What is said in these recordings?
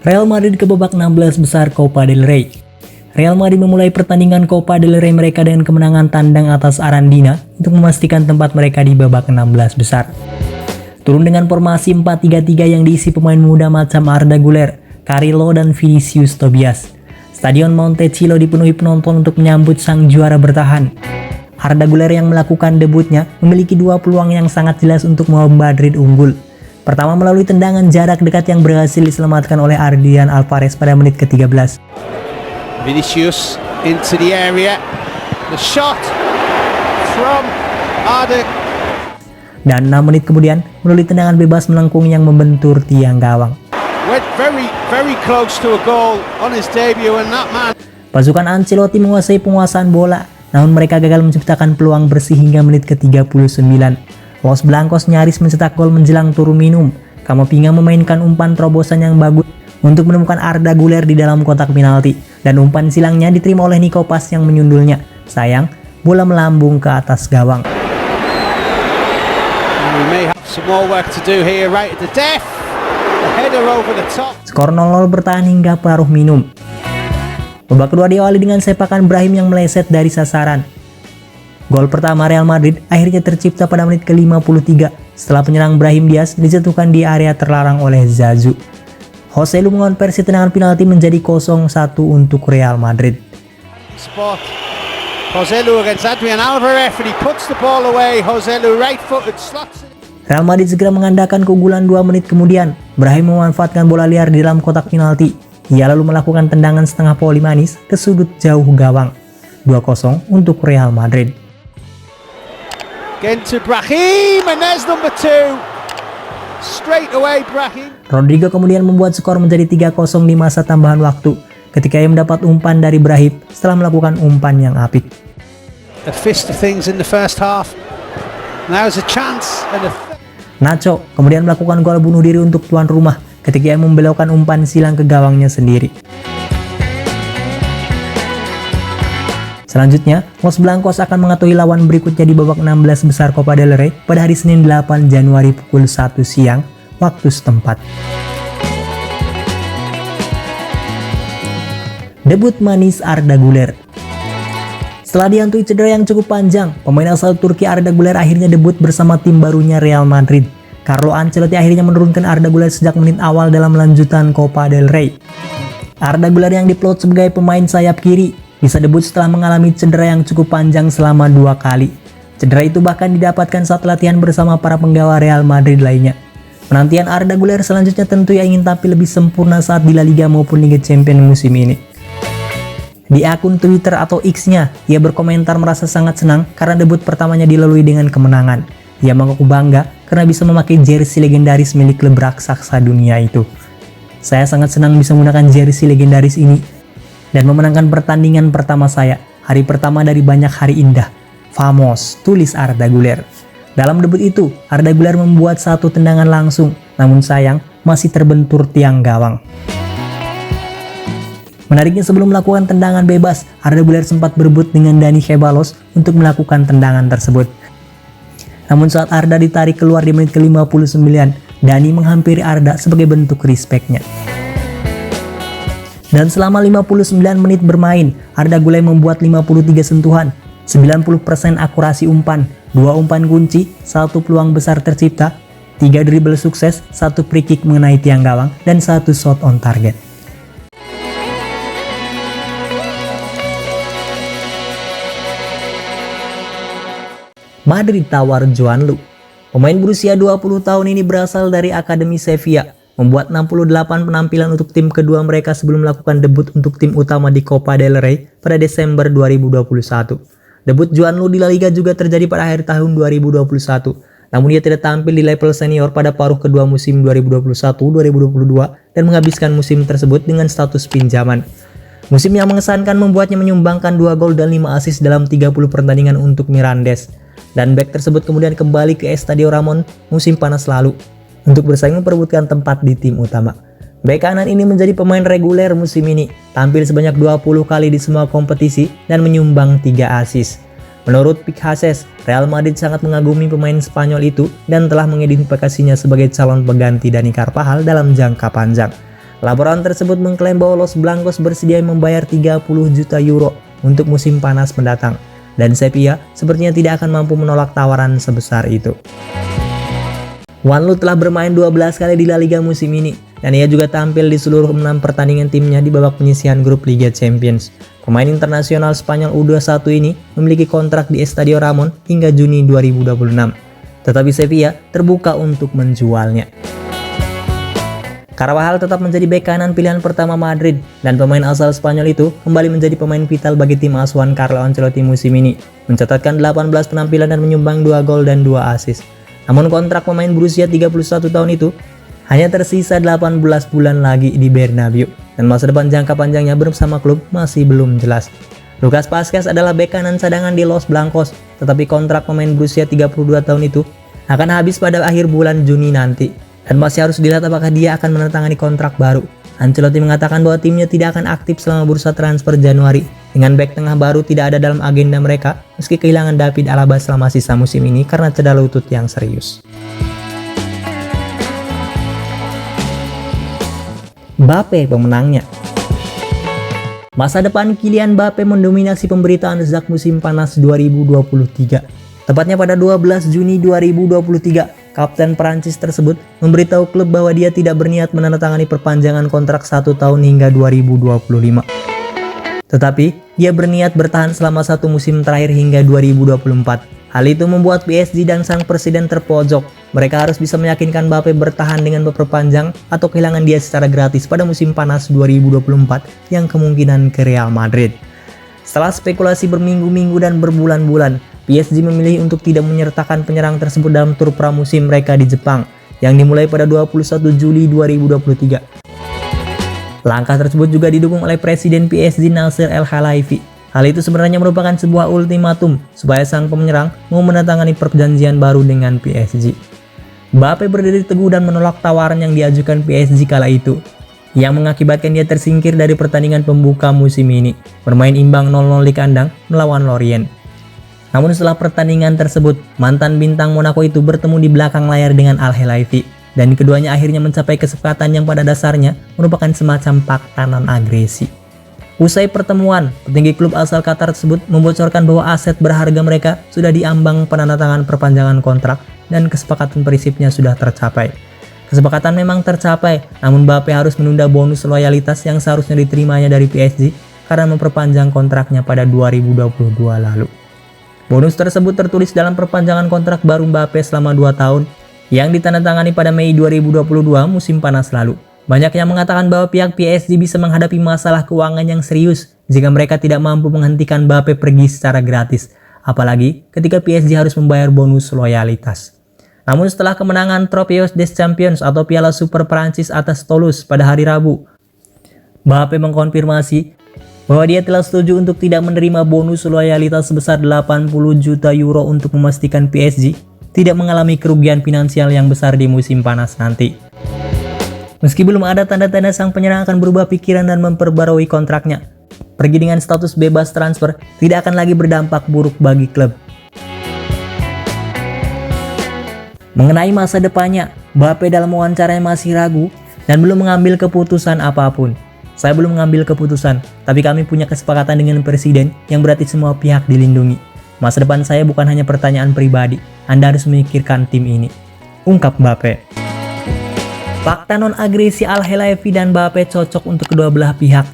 Real Madrid ke babak 16 besar Copa del Rey. Real Madrid memulai pertandingan Copa del Rey mereka dengan kemenangan tandang atas Arandina untuk memastikan tempat mereka di babak 16 besar. Turun dengan formasi 4-3-3 yang diisi pemain muda macam Arda Güler, Carrillo, dan Vinicius Tobias. Stadion Montecillo dipenuhi penonton untuk menyambut sang juara bertahan. Arda Güler yang melakukan debutnya memiliki dua peluang yang sangat jelas untuk membawa Madrid unggul. Pertama melalui tendangan jarak dekat yang berhasil diselamatkan oleh Adrian Alvarez pada menit ke-13. Vinicius into the area. The shot from Arda. Dan 6 menit kemudian melalui tendangan bebas melengkung yang membentur tiang gawang. Went very close to a goal on his debut and that man. Pasukan Ancelotti menguasai penguasaan bola, namun mereka gagal menciptakan peluang bersih hingga menit ke-39. Los Blancos nyaris mencetak gol menjelang turun minum. Camavinga memainkan umpan terobosan yang bagus untuk menemukan Arda Güler di dalam kotak penalti, dan umpan silangnya diterima oleh Nico Paz yang menyundulnya. Sayang, bola melambung ke atas gawang. Skor 0-0 bertahan hingga paruh minum. Babak kedua diawali dengan sepakan Brahim yang meleset dari sasaran. Gol pertama Real Madrid akhirnya tercipta pada menit ke-53 setelah penyerang Brahim Diaz dijatuhkan di area terlarang oleh Zazu. Joselu mengonversi tendangan penalti menjadi 0-1 untuk Real Madrid. Real Madrid segera mengandalkan keunggulan 2 menit kemudian. Brahim memanfaatkan bola liar di dalam kotak penalti. Ia lalu melakukan tendangan setengah volley manis ke sudut jauh gawang. 2-0 untuk Real Madrid. To Brahim, and there's number 2. Straight away Brahim. Rodrigo kemudian membuat skor menjadi 3-0 di masa tambahan waktu ketika ia mendapat umpan dari Brahim setelah melakukan umpan yang apik. A fist of things in the first half. Now's a chance. Nacho kemudian melakukan gol bunuh diri untuk tuan rumah ketika ia membelokkan umpan silang ke gawangnya sendiri. Selanjutnya, Los Blancos akan mengetahui lawan berikutnya di babak 16 besar Copa del Rey pada hari Senin 8 Januari pukul 1 siang waktu setempat. Debut manis Arda Güler. Setelah dihantui cedera yang cukup panjang, pemain asal Turki Arda Güler akhirnya debut bersama tim barunya Real Madrid. Carlo Ancelotti akhirnya menurunkan Arda Güler sejak menit awal dalam lanjutan Copa del Rey. Arda Güler yang diplot sebagai pemain sayap kiri bisa debut setelah mengalami cedera yang cukup panjang selama 2 kali. Cedera itu bahkan didapatkan saat latihan bersama para penggawa Real Madrid lainnya. Penantian Arda Güler selanjutnya tentu ingin tampil lebih sempurna saat di La Liga maupun Liga Champions musim ini. Di akun Twitter atau X-nya, ia berkomentar merasa sangat senang karena debut pertamanya dilalui dengan kemenangan. Ia mengaku bangga karena bisa memakai jersey legendaris milik klub raksasa dunia itu. Saya sangat senang bisa menggunakan jersey legendaris ini dan memenangkan pertandingan pertama saya, hari pertama dari banyak hari indah. Famos, tulis Arda Güler. Dalam debut itu, Arda Güler membuat satu tendangan langsung, namun sayang masih terbentur tiang gawang. Menariknya sebelum melakukan tendangan bebas, Arda Güler sempat berebut dengan Dani Ceballos untuk melakukan tendangan tersebut. Namun saat Arda ditarik keluar di menit ke-59, Dani menghampiri Arda sebagai bentuk respect-nya. Dan selama 59 menit bermain, Arda Güler membuat 53 sentuhan, 90% akurasi umpan, 2 umpan kunci, 1 peluang besar tercipta, 3 dribble sukses, 1 free kick mengenai tiang gawang, dan 1 shot on target. Madrid tawar Joan Lu. Pemain berusia 20 tahun ini berasal dari Akademi Sevilla. membuat 68 penampilan untuk tim kedua mereka sebelum melakukan debut untuk tim utama di Copa del Rey pada Desember 2021. Debut Joan Lu di La Liga juga terjadi pada akhir tahun 2021, namun ia tidak tampil di level senior pada paruh kedua musim 2021-2022 dan menghabiskan musim tersebut dengan status pinjaman. Musim yang mengesankan membuatnya menyumbangkan 2 gol dan 5 assist dalam 30 pertandingan untuk Mirandes. Dan bek tersebut kemudian kembali ke Estadio Ramon musim panas lalu untuk bersaing memperebutkan tempat di tim utama. Bek kanan ini menjadi pemain reguler musim ini, tampil sebanyak 20 kali di semua kompetisi dan menyumbang 3 assist. Menurut Picases, Real Madrid sangat mengagumi pemain Spanyol itu dan telah mengidentifikasinya sebagai calon pengganti Dani Carvajal dalam jangka panjang. Laporan tersebut mengklaim bahwa Los Blancos bersedia membayar 30 juta euro untuk musim panas mendatang, dan Sevilla sepertinya tidak akan mampu menolak tawaran sebesar itu. Juan Lu telah bermain 12 kali di La Liga musim ini, dan ia juga tampil di seluruh 6 pertandingan timnya di babak penyisihan grup Liga Champions. Pemain internasional Spanyol U21 ini memiliki kontrak di Estadio Ramon hingga Juni 2026, tetapi Sevilla terbuka untuk menjualnya. Carvajal tetap menjadi bek kanan pilihan pertama Madrid, dan pemain asal Spanyol itu kembali menjadi pemain vital bagi tim asuhan Carlo Ancelotti musim ini, mencatatkan 18 penampilan dan menyumbang 2 gol dan 2 assist. Namun kontrak pemain berusia 31 tahun itu hanya tersisa 18 bulan lagi di Bernabeu, dan masa depan jangka panjangnya bersama klub masih belum jelas. Lucas Vázquez adalah bek kanan cadangan di Los Blancos, tetapi kontrak pemain berusia 32 tahun itu akan habis pada akhir bulan Juni nanti, dan masih harus dilihat apakah dia akan menandatangani kontrak baru. Ancelotti mengatakan bahwa timnya tidak akan aktif selama bursa transfer Januari. Dengan bek tengah baru tidak ada dalam agenda mereka, meski kehilangan David Alaba selama sisa musim ini karena cedera lutut yang serius. Mbappe pemenangnya. Masa depan Kylian Mbappe mendominasi pemberitaan sejak musim panas 2023. Tepatnya pada 12 Juni 2023, kapten Prancis tersebut memberitahu klub bahwa dia tidak berniat menandatangani perpanjangan kontrak 1 tahun hingga 2025. Tetapi, dia berniat bertahan selama 1 musim terakhir hingga 2024. Hal itu membuat PSG dan sang presiden terpojok. Mereka harus bisa meyakinkan Mbappe bertahan dengan berperpanjang atau kehilangan dia secara gratis pada musim panas 2024 yang kemungkinan ke Real Madrid. Setelah spekulasi berminggu-minggu dan berbulan-bulan, PSG memilih untuk tidak menyertakan penyerang tersebut dalam tur pramusim mereka di Jepang yang dimulai pada 21 Juli 2023. Langkah tersebut juga didukung oleh Presiden PSG Nasser El-Khelaifi. Hal itu sebenarnya merupakan sebuah ultimatum supaya sang penyerang mau menandatangani perjanjian baru dengan PSG. Mbappe berdiri teguh dan menolak tawaran yang diajukan PSG kala itu, yang mengakibatkan dia tersingkir dari pertandingan pembuka musim ini, bermain imbang 0-0 di kandang melawan Lorient. Namun setelah pertandingan tersebut, mantan bintang Monaco itu bertemu di belakang layar dengan Al-Khelaifi, dan keduanya akhirnya mencapai kesepakatan yang pada dasarnya merupakan semacam fakta non-agresi. Usai pertemuan, petinggi klub asal Qatar tersebut membocorkan bahwa aset berharga mereka sudah diambang penandatangan perpanjangan kontrak dan kesepakatan prinsipnya sudah tercapai. Kesepakatan memang tercapai, namun Mbappe harus menunda bonus loyalitas yang seharusnya diterimanya dari PSG karena memperpanjang kontraknya pada 2022 lalu. Bonus tersebut tertulis dalam perpanjangan kontrak baru Mbappe selama 2 tahun yang ditandatangani pada Mei 2022 musim panas lalu. Banyak yang mengatakan bahwa pihak PSG bisa menghadapi masalah keuangan yang serius jika mereka tidak mampu menghentikan Mbappe pergi secara gratis, apalagi ketika PSG harus membayar bonus loyalitas. Namun setelah kemenangan Trophée des Champions atau Piala Super Prancis atas Toulouse pada hari Rabu, Mbappe mengkonfirmasi bahwa dia telah setuju untuk tidak menerima bonus loyalitas sebesar 80 juta euro untuk memastikan PSG tidak mengalami kerugian finansial yang besar di musim panas nanti. Meski belum ada tanda-tanda sang penyerang akan berubah pikiran dan memperbarui kontraknya, pergi dengan status bebas transfer tidak akan lagi berdampak buruk bagi klub. Mengenai masa depannya, Mbappe dalam wawancaranya masih ragu dan belum mengambil keputusan apapun. Saya belum mengambil keputusan, tapi kami punya kesepakatan dengan presiden yang berarti semua pihak dilindungi. Masa depan saya bukan hanya pertanyaan pribadi, Anda harus memikirkan tim ini, ungkap Mbappe. Fakta non-agresi Al-Khelaifi dan Mbappe cocok untuk kedua belah pihak.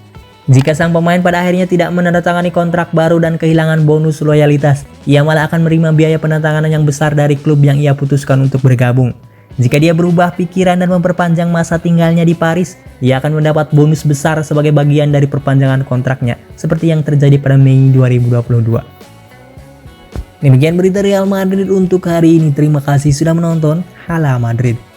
Jika sang pemain pada akhirnya tidak menandatangani kontrak baru dan kehilangan bonus loyalitas, ia malah akan menerima biaya penandatanganan yang besar dari klub yang ia putuskan untuk bergabung. Jika dia berubah pikiran dan memperpanjang masa tinggalnya di Paris, ia akan mendapat bonus besar sebagai bagian dari perpanjangan kontraknya, seperti yang terjadi pada Mei 2022. Demikian berita Real Madrid untuk hari ini. Terima kasih sudah menonton. Hala Madrid.